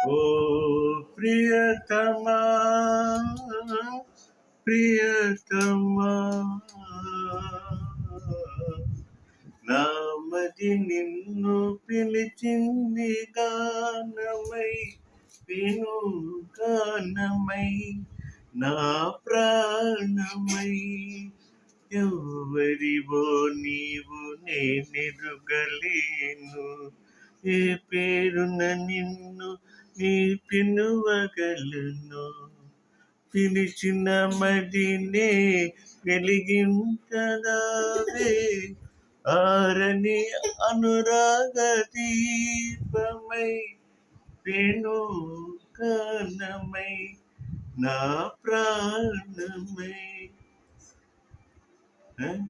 ఓ ప్రియతమా ప్రియతమా నామది నిన్ను పిలిచింది గానమై విను గానమై నా ప్రాణమై ఎవరివో నీవు నేనెరుగలేను ఏ పేరున నిన్ను నీ పిలువగలను పిలిచిన మదినే వెలిగించదావే ఆరని అనురాగ దీపమై వేణు గానమై నా ప్రాణమై